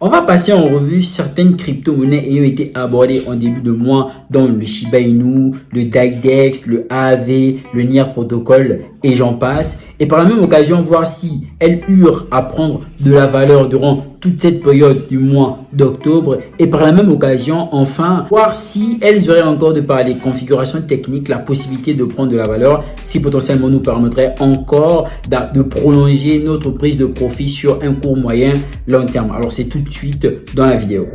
On va passer en revue certaines crypto-monnaies ayant été abordées en début de mois, dont le Shiba Inu, le DAIDEX, le AAV, le NIR Protocol et j'en passe. Et par la même occasion, voir si elles eurent à prendre de la valeur durant toute cette période du mois d'octobre. Et par la même occasion, enfin, voir si elles auraient encore de par les configurations techniques la possibilité de prendre de la valeur, ce qui potentiellement nous permettrait encore de prolonger notre prise de profit sur un court moyen long terme. Alors c'est tout de suite dans la vidéo.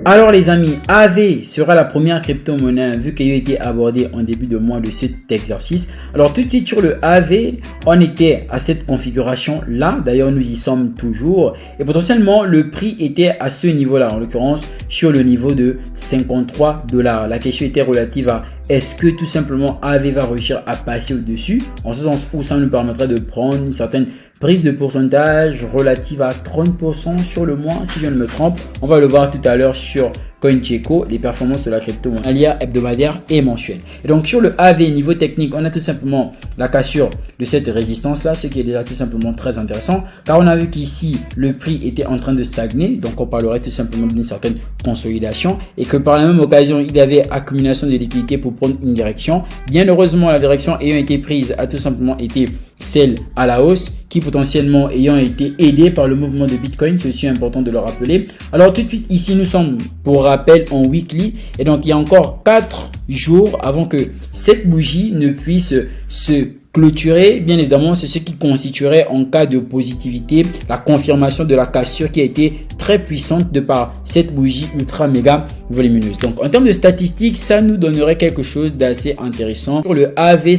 Alors les amis, AAV sera la première crypto-monnaie vu qu'elle a été abordée en début de mois de cet exercice. Alors tout de suite sur le AAV, on était à cette configuration là, d'ailleurs nous y sommes toujours. Et potentiellement le prix était à ce niveau là, en l'occurrence sur le niveau de 53 $. La question était relative à est-ce que tout simplement AAV va réussir à passer au-dessus, en ce sens où ça nous permettrait de prendre une certaine prise de pourcentage relative à 30% sur le mois, si je ne me trompe. On va le voir tout à l'heure sur CoinGecko, les performances de la crypto-monnaie hebdomadaire et mensuelle. Et donc sur le AAV niveau technique, on a tout simplement la cassure de cette résistance là, ce qui est déjà tout simplement très intéressant, car on a vu qu'ici le prix était en train de stagner, donc on parlerait tout simplement d'une certaine consolidation, et que par la même occasion il y avait accumulation de liquidités pour prendre une direction. Bien heureusement, la direction ayant été prise a tout simplement été celle à la hausse, qui potentiellement ayant été aidée par le mouvement de Bitcoin, c'est aussi important de le rappeler. Alors tout de suite ici nous sommes pour rappel en weekly, et donc il y a encore 4 jours avant que cette bougie ne puisse se clôturer. Bien évidemment, c'est ce qui constituerait en cas de positivité la confirmation de la cassure qui a été très puissante de par cette bougie ultra méga volumineuse. Donc en termes de statistiques, ça nous donnerait quelque chose d'assez intéressant pour le AAV,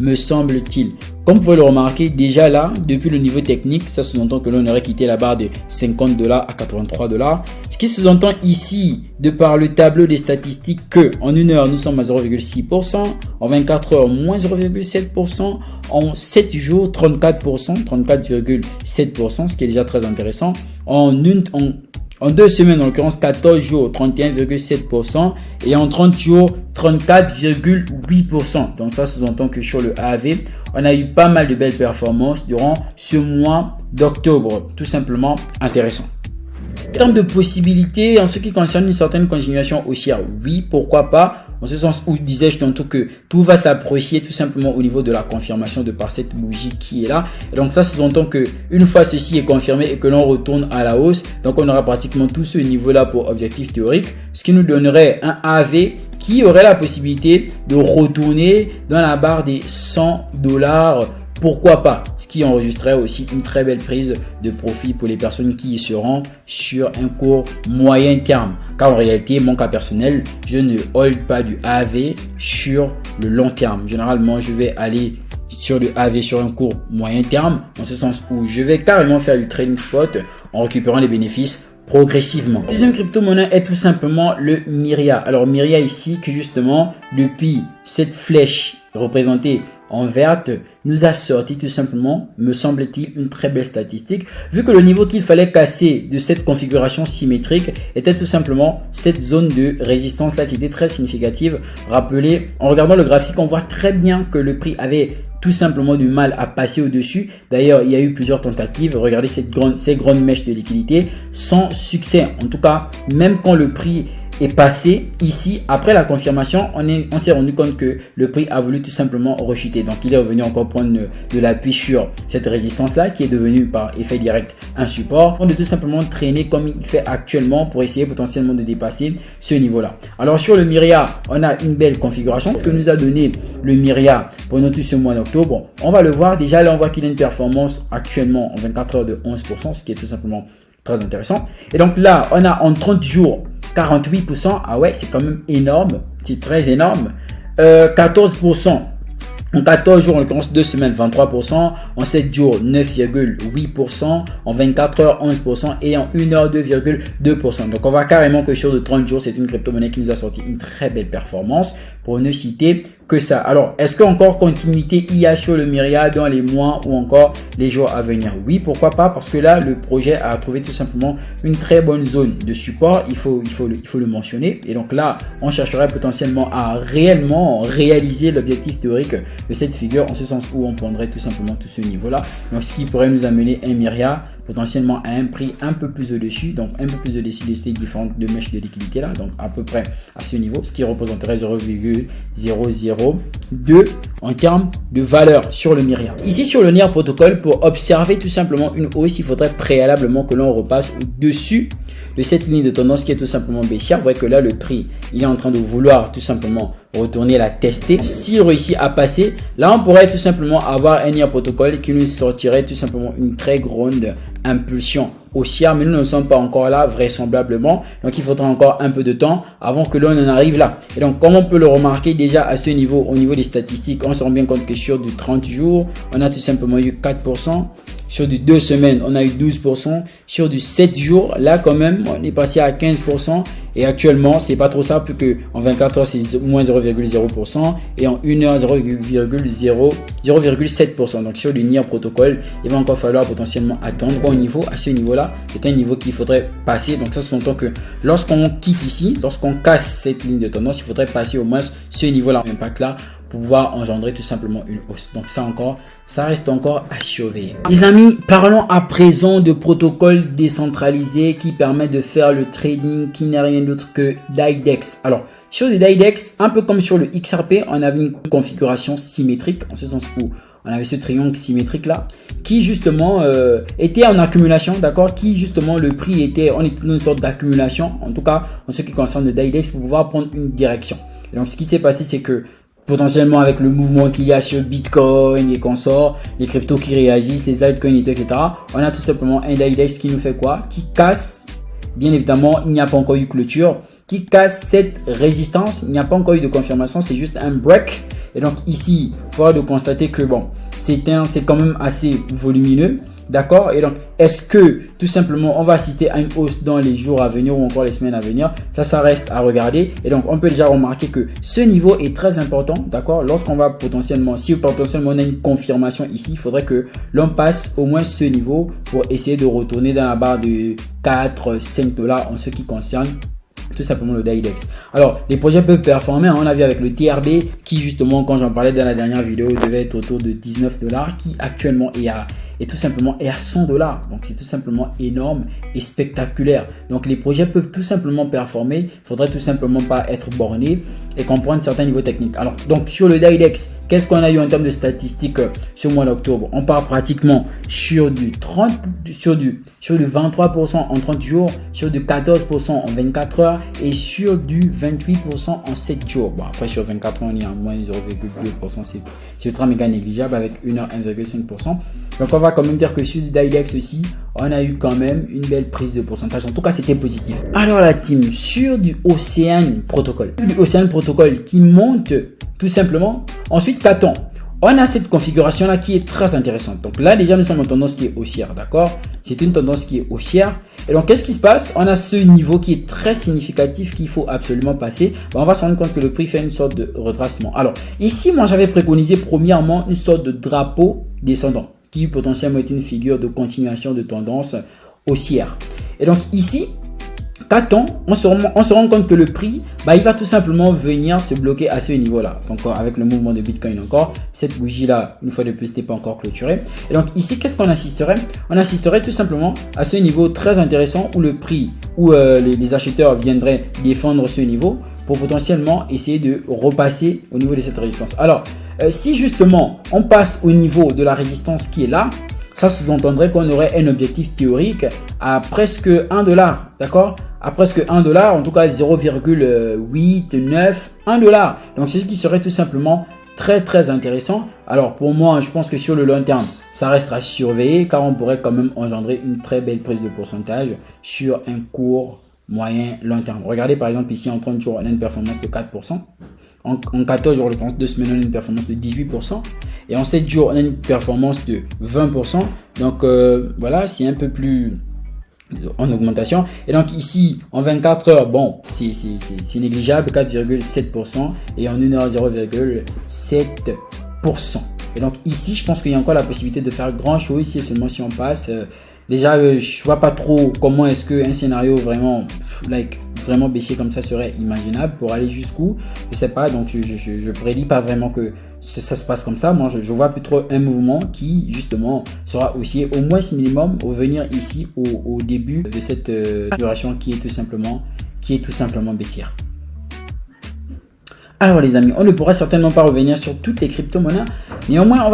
me semble-t-il. Comme vous pouvez le remarquer, déjà là, depuis le niveau technique, ça sous-entend que l'on aurait quitté la barre de 50 $ à 83 $. Ce qui sous-entend ici, de par le tableau des statistiques, que en 1 heure, nous sommes à 0,6%, en 24 heures, moins 0,7%, en 7 jours, 34%, 34,7%, ce qui est déjà très intéressant. En 2 semaines, en l'occurrence 14 jours, 31,7% et en 30 jours, 34,8%. Donc ça sous-entend que sur le AAV, on a eu pas mal de belles performances durant ce mois d'octobre. Tout simplement intéressant. En termes de possibilités, en ce qui concerne une certaine continuation haussière, oui, pourquoi pas, en ce sens où disais-je tantôt que tout va s'approcher tout simplement au niveau de la confirmation de par cette bougie qui est là. Et donc ça sous-entend que une fois ceci est confirmé et que l'on retourne à la hausse, donc on aura pratiquement tout ce niveau-là pour objectif théorique, ce qui nous donnerait un AAV qui aurait la possibilité de retourner dans la barre des 100 $. Pourquoi pas? Ce qui enregistrerait aussi une très belle prise de profit pour les personnes qui y seront sur un court moyen terme. Car en réalité, mon cas personnel, je ne hold pas du AAV sur le long terme. Généralement, je vais aller sur le AAV sur un court moyen terme, en ce sens où je vais carrément faire du trading spot en récupérant les bénéfices progressivement. La deuxième crypto-monnaie est tout simplement le Myria. Alors Myria ici, que justement, depuis cette flèche représentée en verte, nous a sorti tout simplement, me semble-t-il, une très belle statistique, vu que le niveau qu'il fallait casser de cette configuration symétrique était tout simplement cette zone de résistance là qui était très significative. Rappelez, en regardant le graphique, on voit très bien que le prix avait tout simplement du mal à passer au-dessus. D'ailleurs, il y a eu plusieurs tentatives. Regardez ces grandes mèches de liquidité sans succès. En tout cas, même quand le prix est passé ici, après la confirmation, on s'est rendu compte que le prix a voulu tout simplement rechuter. Donc, il est revenu encore prendre de l'appui sur cette résistance-là qui est devenue par effet direct un support. On doit tout simplement traîner comme il fait actuellement pour essayer potentiellement de dépasser ce niveau-là. Alors, sur le Myria, on a une belle configuration. Ce que nous a donné le Myria pendant tout ce mois d'octobre, on va le voir. Déjà, là, on voit qu'il a une performance actuellement en 24 heures de 11%, ce qui est tout simplement très intéressant. Et donc là, on a en 30 jours 48%. Ah ouais, c'est quand même énorme. C'est très énorme. 14%. En 14 jours, en l'occurrence 2 semaines, 23%. En 7 jours, 9,8%. En 24 heures, 11%. Et en 1 heure, 2,2%. Donc, on voit carrément que sur de 30 jours, c'est une crypto-monnaie qui nous a sorti une très belle performance. Pour ne citer que ça. Alors, est-ce qu'encore continuité il y a sur le Myriad dans les mois ou encore les jours à venir? Oui, pourquoi pas, parce que là, le projet a trouvé tout simplement une très bonne zone de support. Il faut le mentionner. Et donc là, on chercherait potentiellement à réellement réaliser l'objectif théorique de cette figure, en ce sens où on prendrait tout simplement tout ce niveau-là. Donc, ce qui pourrait nous amener un Myriad potentiellement à un prix un peu plus au-dessus, donc un peu plus au-dessus de ces différentes de mèches de liquidité là, donc à peu près à ce niveau, ce qui représenterait 0,002 en termes de valeur sur le Myriad. Ici sur le NIR protocole, pour observer tout simplement une hausse, il faudrait préalablement que l'on repasse au-dessus de cette ligne de tendance qui est tout simplement baissière. Vous voyez que là le prix il est en train de vouloir tout simplement retourner la tester. S'il réussit à passer, là on pourrait tout simplement avoir un NIR protocole qui nous sortirait tout simplement une très grande impulsion haussière, mais nous ne sommes pas encore là vraisemblablement, donc il faudra encore un peu de temps avant que l'on en arrive là. Et donc comme on peut le remarquer déjà à ce niveau, au niveau des statistiques, on se rend bien compte que sur du 30 jours on a tout simplement eu 4%. Sur du 2 semaines, on a eu 12%. Sur du 7 jours, là quand même, on est passé à 15%. Et actuellement, c'est pas trop ça, plus que en 24 heures, c'est moins 0,0%. Et en 1 heure, 0,7%. Donc sur le NIR protocole, il va encore falloir potentiellement attendre. Bon niveau, à ce niveau-là, c'est un niveau qu'il faudrait passer. Donc ça sous-entend que lorsqu'on quitte ici, lorsqu'on casse cette ligne de tendance, il faudrait passer au moins ce niveau-là, impact là, pour pouvoir engendrer tout simplement une hausse. Donc ça reste encore à surveiller. Les amis, parlons à présent de protocoles décentralisés qui permettent de faire le trading, qui n'est rien d'autre que DAIDEX. Alors, sur le DAIDEX, un peu comme sur le XRP, on avait une configuration symétrique, en ce sens où on avait ce triangle symétrique là, qui justement était en accumulation, d'accord, qui justement le prix était, on était dans une sorte d'accumulation, en tout cas en ce qui concerne le DAIDEX, pour pouvoir prendre une direction. Et donc ce qui s'est passé, c'est que potentiellement avec le mouvement qu'il y a sur Bitcoin et consorts, les cryptos qui réagissent, les altcoins, etc. On a tout simplement un DAIDEX qui nous fait quoi? Qui casse, bien évidemment, il n'y a pas encore eu clôture, qui casse cette résistance, il n'y a pas encore eu de confirmation, c'est juste un break. Et donc ici, il faudra de constater que bon, c'est quand même assez volumineux. D'accord? Et donc, est-ce que tout simplement on va assister à une hausse dans les jours à venir ou encore les semaines à venir? Ça reste à regarder. Et donc, on peut déjà remarquer que ce niveau est très important. D'accord? Lorsqu'on va potentiellement, si potentiellement on a une confirmation ici, il faudrait que l'on passe au moins ce niveau pour essayer de retourner dans la barre de 4-5 dollars en ce qui concerne tout simplement le DAIDEX. Alors, les projets peuvent performer. On a vu avec le TRB qui justement, quand j'en parlais dans la dernière vidéo, devait être autour de 19 dollars, qui actuellement est tout simplement à 100 dollars. Donc, c'est tout simplement énorme et spectaculaire. Donc, les projets peuvent tout simplement performer. Il faudrait tout simplement pas être borné et comprendre certains niveaux techniques. Alors, donc, sur le DAIDEX, qu'est-ce qu'on a eu en termes de statistiques sur le mois d'octobre? On part pratiquement sur du 23% en 30 jours, sur du 14% en 24 heures et sur du 28% en 7 jours. Bon, après, sur 24 heures, on est à moins 0,2%. C'est ultra méga négligeable avec 1 heure 1,5%. Donc, on va quand même dire que sur le DAIDEX aussi, on a eu quand même une belle prise de pourcentage. En tout cas, c'était positif. Alors, la team, sur du Ocean Protocol. Du Ocean Protocol qui monte tout simplement. Ensuite, qu'attend? On a cette configuration là qui est très intéressante. Donc là déjà nous sommes en tendance qui est haussière, d'accord? C'est une tendance qui est haussière. Et donc qu'est-ce qui se passe? On a ce niveau qui est très significatif qu'il faut absolument passer. On va se rendre compte que le prix fait une sorte de retracement. Alors ici moi j'avais préconisé premièrement une sorte de drapeau descendant qui potentiellement est une figure de continuation de tendance haussière. Et donc ici qu'attend? On se rend compte que le prix, il va tout simplement venir se bloquer à ce niveau-là. Donc, avec le mouvement de Bitcoin encore, cette bougie-là, une fois de plus, n'est pas encore clôturée. Et donc, ici, qu'est-ce qu'on assisterait? On assisterait tout simplement à ce niveau très intéressant où le prix, où les acheteurs viendraient défendre ce niveau pour potentiellement essayer de repasser au niveau de cette résistance. Alors, si justement, on passe au niveau de la résistance qui est là, ça sous-entendrait qu'on aurait un objectif théorique à presque 1 dollar, d'accord? À presque 1 dollar, en tout cas 0,89, 1 dollar. Donc c'est ce qui serait tout simplement très très intéressant. Alors pour moi, je pense que sur le long terme, ça restera surveillé car on pourrait quand même engendrer une très belle prise de pourcentage sur un court, moyen, long terme. Regardez par exemple ici en 30 jours, on a une performance de 4%. En 14 jours, en 2 semaines, on a une performance de 18%. Et en 7 jours, on a une performance de 20%. Donc voilà, c'est un peu plus en augmentation. Et donc ici, en 24 heures, bon, c'est négligeable, 4,7%, et en 1 heure, 0,7%. Et donc ici, je pense qu'il y a encore la possibilité de faire grand chose ici, seulement si on passe. Déjà, je vois pas trop comment est-ce qu'un scénario vraiment baissier comme ça serait imaginable pour aller jusqu'où. Je sais pas, donc je prédis pas vraiment que ça se passe comme ça. Moi, je vois plutôt un mouvement qui justement sera haussier au moins minimum au venir ici au début de cette duration qui est tout simplement baissière. Alors les amis, on ne pourra certainement pas revenir sur toutes les crypto-monnaies. Néanmoins,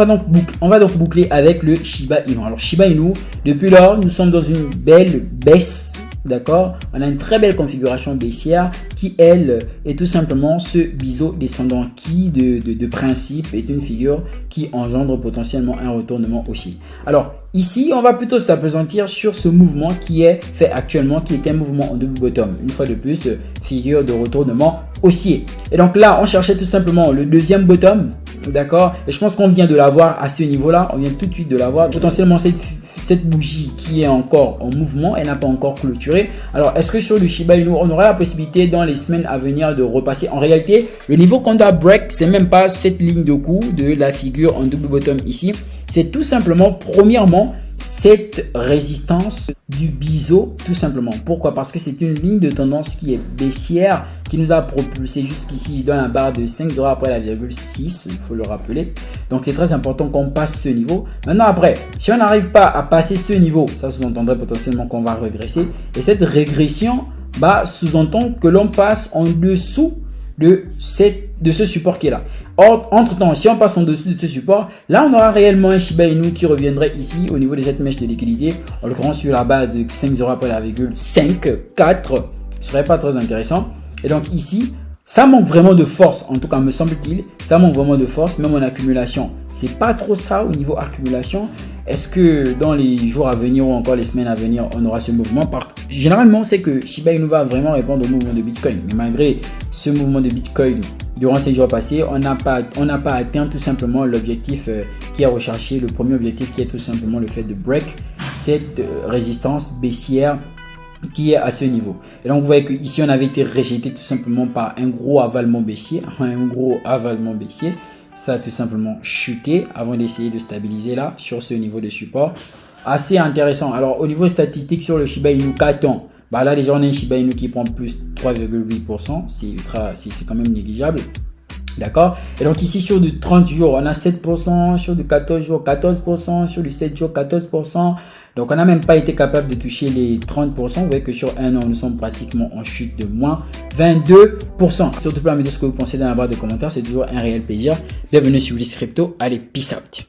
on va donc boucler avec le Shiba Inu. Alors Shiba Inu, depuis lors, nous sommes dans une belle baisse. D'accord, on a une très belle configuration baissière qui, elle, est tout simplement ce biseau descendant qui, de principe, est une figure qui engendre potentiellement un retournement haussier. Alors, ici, on va plutôt s'appesantir sur ce mouvement qui est fait actuellement, qui est un mouvement en double bottom. Une fois de plus, figure de retournement haussier. Et donc là, on cherchait tout simplement le deuxième bottom. D'accord, et je pense qu'on vient de l'avoir à ce niveau-là. On vient tout de suite de l'avoir. Potentiellement, cette bougie qui est encore en mouvement, elle n'a pas encore clôturé. Alors, est-ce que sur le Shiba Inu, on aura la possibilité dans les semaines à venir de repasser? En réalité, le niveau qu'on doit break, c'est même pas cette ligne de coup de la figure en double bottom ici. C'est tout simplement, premièrement, cette résistance du biseau, tout simplement. Pourquoi? Parce que c'est une ligne de tendance qui est baissière, qui nous a propulsé jusqu'ici dans la barre de 5 $ après la virgule 6, il faut le rappeler. Donc c'est très important qu'on passe ce niveau. Maintenant après, si on n'arrive pas à passer ce niveau, ça sous-entendrait potentiellement qu'on va régresser. Et cette régression sous-entend que l'on passe en dessous de ce support qui est là. Or, entre-temps, si on passe en dessous de ce support, là, on aura réellement un Shiba Inu qui reviendrait ici au niveau de cette mèche de liquidité. En l'occurrence, sur la base de 5 € après la virgule 5, 4, ce serait pas très intéressant. Et donc ici, ça manque vraiment de force, en tout cas me semble-t-il, ça manque vraiment de force, même en accumulation. C'est pas trop ça au niveau accumulation. Est-ce que dans les jours à venir ou encore les semaines à venir, on aura ce mouvement? Généralement, c'est que Shiba Inu va vraiment répondre au mouvement de Bitcoin. Mais malgré ce mouvement de Bitcoin, durant ces jours passés, on n'a pas atteint tout simplement l'objectif qui est recherché, le premier objectif qui est tout simplement le fait de break cette résistance baissière qui est à ce niveau. Et donc vous voyez que ici on avait été rejeté tout simplement par un gros avalement baissier, ça a tout simplement chuté avant d'essayer de stabiliser là sur ce niveau de support. Assez intéressant. Alors au niveau statistique sur le Shiba Inu, qu'attend? Là déjà on a un Shiba Inu qui prend plus 3,8%, c'est quand même négligeable. D'accord. Et donc ici sur du 30 jours, on a 7%, sur du 14 jours, 14%, sur du 7 jours, 14%. Donc on n'a même pas été capable de toucher les 30%. Vous voyez que sur un an, nous sommes pratiquement en chute de moins 22%. Surtout, pour me dire ce que vous pensez dans la barre de commentaires. C'est toujours un réel plaisir. Bienvenue sur Ulysse Crypto. Allez, peace out.